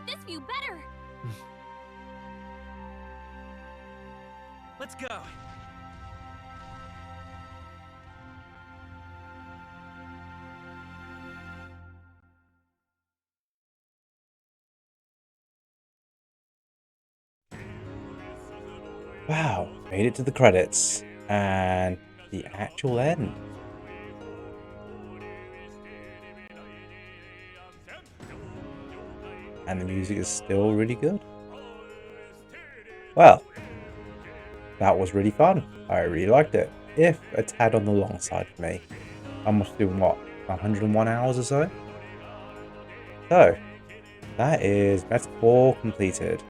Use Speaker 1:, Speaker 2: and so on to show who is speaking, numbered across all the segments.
Speaker 1: like this view better.
Speaker 2: Let's go.
Speaker 3: Wow, made it to the credits and the actual end. And the music is still really good. Well, that was really fun. I really liked it. If a tad on the long side for me. I must do what, 101 hours or so? So, that is Metaphor completed.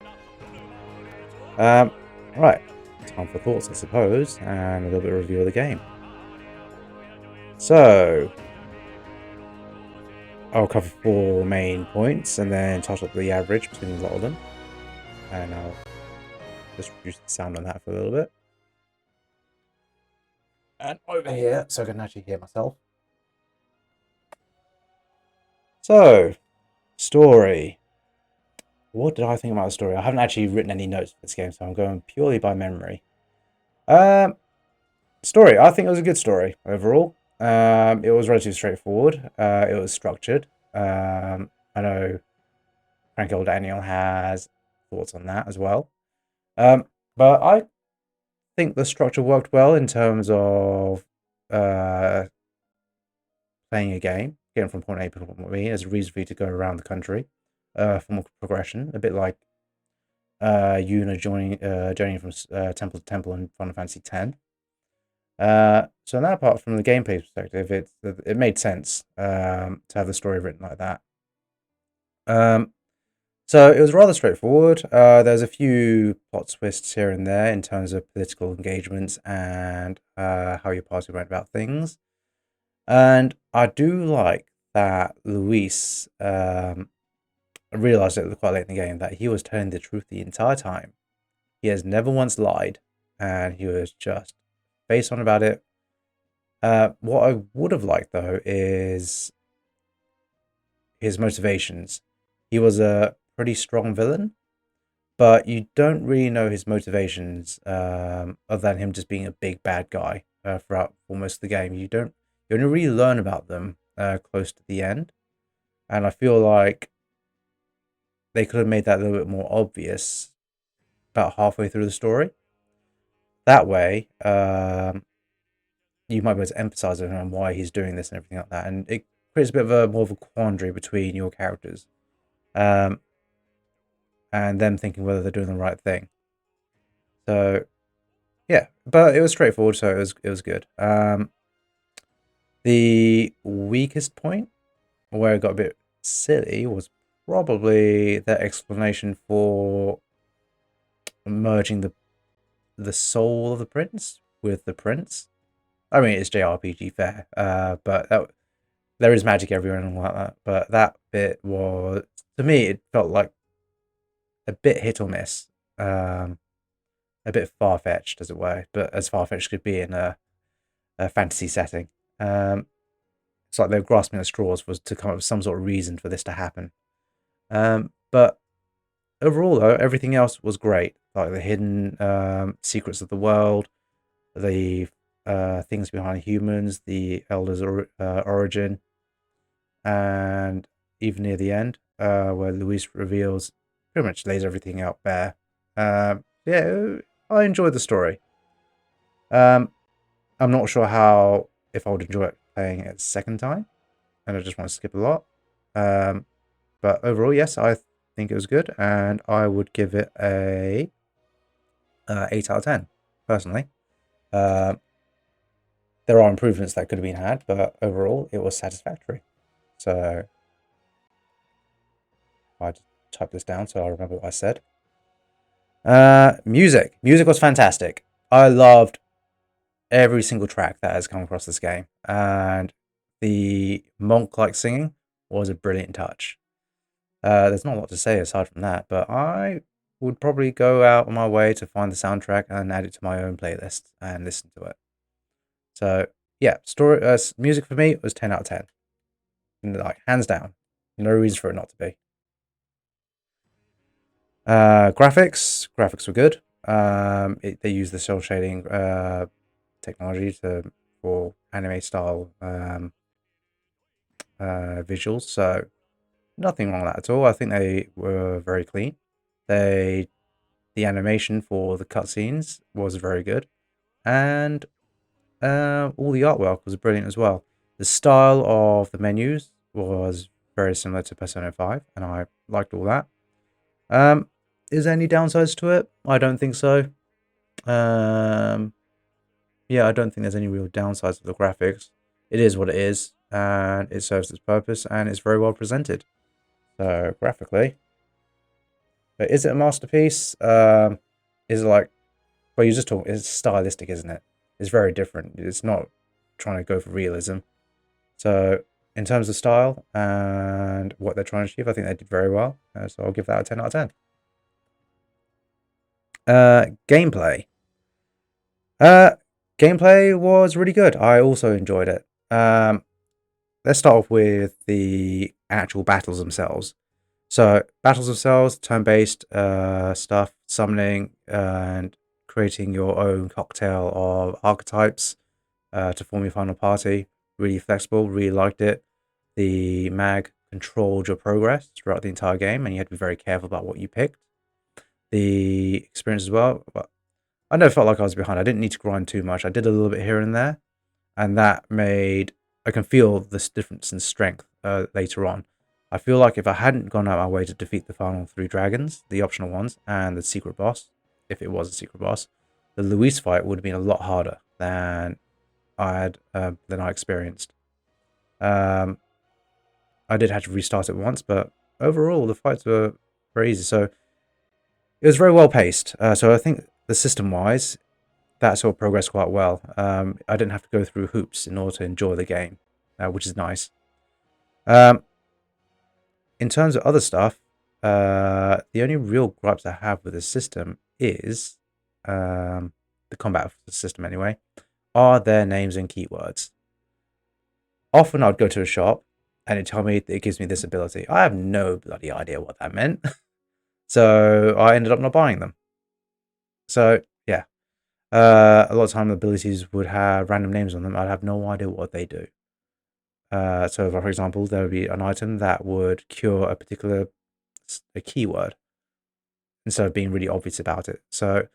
Speaker 3: Right, time for thoughts, I suppose, and a little bit of review of the game. So, I'll cover 4 main points and then touch up the average between a lot of them. And I'll just reduce the sound on that for a little bit. And over here, so I can actually hear myself. So, story. What did I think about the story? I haven't actually written any notes for this game, so I'm going purely by memory. Story. I think it was a good story overall. It was relatively straightforward. It was structured. I know Frank Old Daniel has thoughts on that as well. But I think the structure worked well in terms of playing a game, getting from point A to point B as a reason for you to go around the country for more progression, a bit like Yuna journeying from temple to temple in Final Fantasy X. So in that part, from the gameplay perspective, it made sense to have the story written like that. So it was rather straightforward. There's a few plot twists here and there in terms of political engagements and how your party went about things. And I do like that Luis realized it quite late in the game that he was telling the truth the entire time. He has never once lied, and he was just based on about it. What I would have liked though is his motivations. He was a pretty strong villain, but you don't really know his motivations other than him just being a big bad guy throughout almost the game. You only really learn about them close to the end, and I feel like they could have made that a little bit more obvious about halfway through the story. That way, you might be able to emphasize on why he's doing this and everything like that, and it creates a bit of a more of a quandary between your characters, and them thinking whether they're doing the right thing. So, yeah, but it was straightforward, so it was good. The weakest point, where it got a bit silly, was probably the explanation for merging the soul of the prince with the prince. I mean, it's JRPG fair, but there is magic everywhere and all like that. But that bit was, to me, it felt like a bit hit or miss, a bit far fetched, as it were, but as far fetched could be in a fantasy setting. It's like they were grasping at straws was to come up with some sort of reason for this to happen. But overall, though, everything else was great. Like the hidden secrets of the world, the things behind humans, the elders' origin, and even near the end, where Luis reveals, pretty much lays everything out bare. Yeah, I enjoyed the story. I'm not sure how if I would enjoy it playing it a second time, and I just want to skip a lot. But overall, yes, I think it was good, and I would give it a 8 out of 10, personally. There are improvements that could have been had, but overall, it was satisfactory. So, I just type this down so I remember what I said. Music. Music was fantastic. I loved every single track that has come across this game, and the monk-like singing was a brilliant touch. There's not a lot to say aside from that, but I would probably go out on my way to find the soundtrack and add it to my own playlist and listen to it. So yeah, music for me was 10 out of 10, like hands down. No reason for it not to be. Graphics were good. They use the cel shading technology for anime style visuals, so nothing wrong with that at all. I think they were very clean. The animation for the cutscenes was very good, and all the artwork was brilliant as well. The style of the menus was very similar to Persona 5, and I liked all that. Um, is there any downsides to it? I don't think so. Um, yeah, I don't think there's any real downsides to the graphics. It is what it is, and it serves its purpose, and it's very well presented. So graphically, but is it a masterpiece? Is it like? Well, you just talk. It's stylistic, isn't it? It's very different. It's not trying to go for realism. So in terms of style and what they're trying to achieve, I think they did very well. So I'll give that a 10 out of 10. Gameplay. Uh, Gameplay was really good. I also enjoyed it. Let's start off with the actual battles themselves. So battles themselves, turn-based stuff, summoning and creating your own cocktail of archetypes to form your final party. Really flexible, really liked it. The mag controlled your progress throughout the entire game, and you had to be very careful about what you picked. The experience as well, but I never felt like I was behind. I didn't need to grind too much. I did a little bit here and there, and that made I can feel this difference in strength later on. I feel like if I hadn't gone out my way to defeat the final 3 dragons, the optional ones, and the secret boss, if it was a secret boss, the Luis fight would have been a lot harder than I experienced. Um, I did have to restart it once, but overall the fights were very easy. So it was very well paced. So I think the system wise, that sort of progressed quite well. I didn't have to go through hoops in order to enjoy the game, which is nice. Um, in terms of other stuff, the only real gripes I have with the system is the combat system anyway, are their names and keywords. Often I'd go to a shop and it tell me it gives me this ability. I have no bloody idea what that meant. So I ended up not buying them. So yeah, a lot of time the abilities would have random names on them. I'd have no idea what they do. So for example, there would be an item that would cure a particular a keyword instead of being really obvious about it. So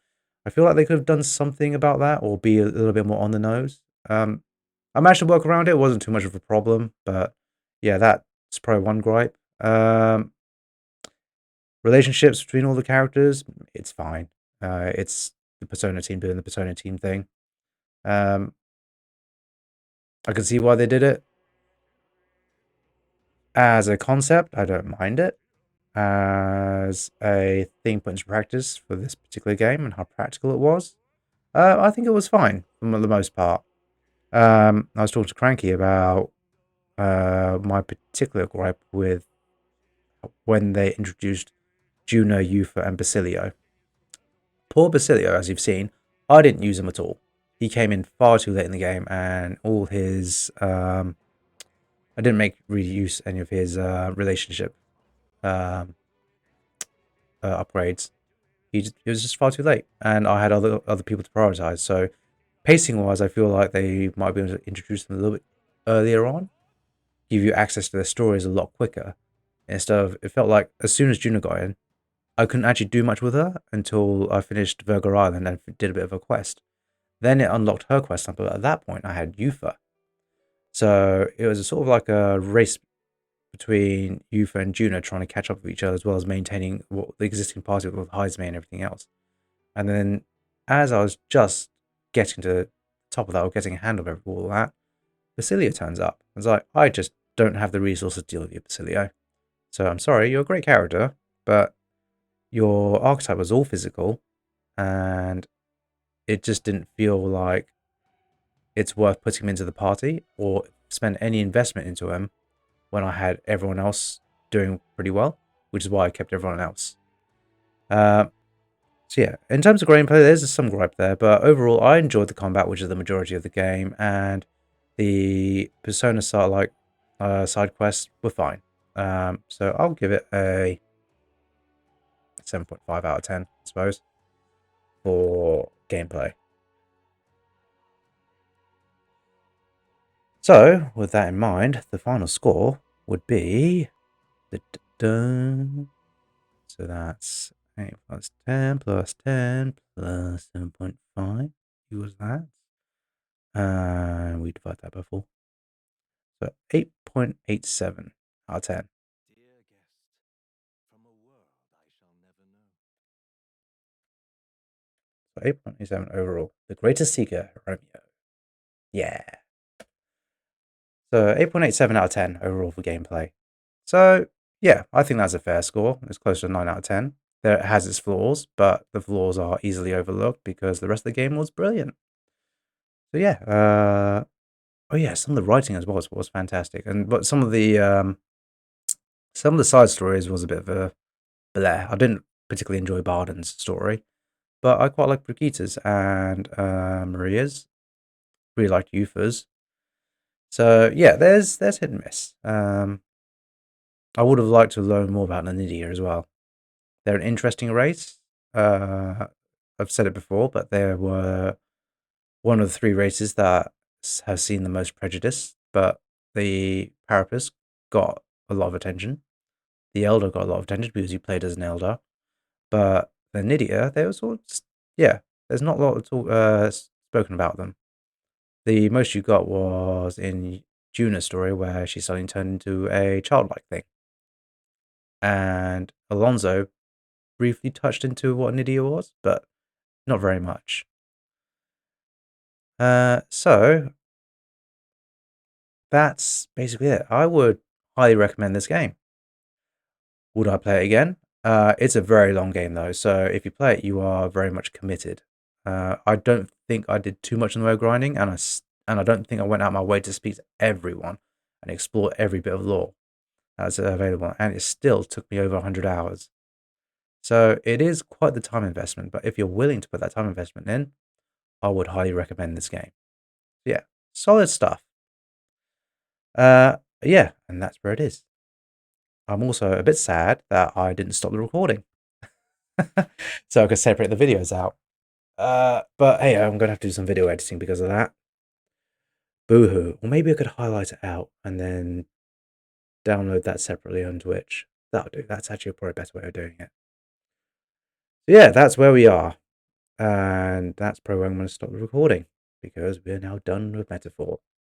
Speaker 3: I feel like they could have done something about that or be a little bit more on the nose. I managed to work around it. It wasn't too much of a problem, but yeah, that's probably one gripe. Relationships between all the characters, it's fine. It's the Persona team doing the Persona team thing. Um, I can see why they did it. As a concept, I don't mind it. As a thing put into practice for this particular game and how practical it was, I think it was fine for the most part. I was talking to Cranky about my particular gripe with when they introduced Juno, Yufa, and Basilio. Poor Basilio, as you've seen, I didn't use him at all. He came in far too late in the game, and all his I didn't make really use any of his relationship um, upgrades. He was just far too late, and I had other people to prioritize. So pacing wise, I feel like they might be able to introduce them a little bit earlier on, give you access to their stories a lot quicker. Instead of it felt like as soon as Juno got in, I couldn't actually do much with her until I finished Virgo Island and did a bit of a quest. Then it unlocked her quest, but at that point I had Yufa. So it was sort of like a race between Yufa and Juno trying to catch up with each other as well as maintaining what the existing party with Heisme and everything else. And then as I was just getting to the top of that or getting a handle over all that, Basilio turns up. It's like, I just don't have the resources to deal with you, Basilio. So I'm sorry, you're a great character, but your archetype was all physical and it just didn't feel like it's worth putting him into the party or spend any investment into him when I had everyone else doing pretty well, which is why I kept everyone else. Uh, so yeah, in terms of gameplay, there's some gripe there, but overall, I enjoyed the combat, which is the majority of the game, and the Persona side quests were fine. So I'll give it a 7.5 out of 10, I suppose, for gameplay. So, with that in mind, the final score would be... So that's 8 plus 10 plus 10 plus 7.5 equals that. And we divide that by 4. So 8.87 out of 10.
Speaker 1: Dear guest, from a world I shall never know.
Speaker 3: So 8.87 overall. The greatest seeker, Romeo. Yeah. So 8.87 out of 10 overall for gameplay. So yeah, I think that's a fair score. It's close to 9 out of 10. It has its flaws, but the flaws are easily overlooked because the rest of the game was brilliant. So yeah, oh yeah, some of the writing as well was fantastic, but some of the side stories was a bit of a bleh. I didn't particularly enjoy Barden's story, but I quite liked Brigitte's and Maria's. Really liked Yufa's. So yeah, there's hit and miss. I would have liked to learn more about Nanidia as well. They're an interesting race. I've said it before, but they were one of the 3 races that has seen the most prejudice. But the Parapus got a lot of attention. The Elder got a lot of attention because you played as an Elder. But the Nidia, they were sort of, yeah, there's not a lot at all spoken about them. The most you got was in Juna's story where she suddenly turned into a childlike thing. And Alonso briefly touched into what Nidia was, but not very much. So that's basically it. I would highly recommend this game. Would I play it again? It's a very long game though, so if you play it, you are very much committed. I don't think I did too much in the way of grinding, and I don't think I went out my way to speak to everyone and explore every bit of lore that's available, and it still took me over 100 hours. So it is quite the time investment, but if you're willing to put that time investment in, I would highly recommend this game. Yeah, solid stuff. Yeah, and that's where it is. I'm also a bit sad that I didn't stop the recording. So I could separate the videos out. But hey, I'm gonna have to do some video editing because of that. Boohoo. Or maybe I could highlight it out and then download that separately on Twitch. That'll do. That's actually probably a better way of doing it. So yeah, that's where we are. And that's probably where I'm going to stop the recording because we're now done with Metaphor.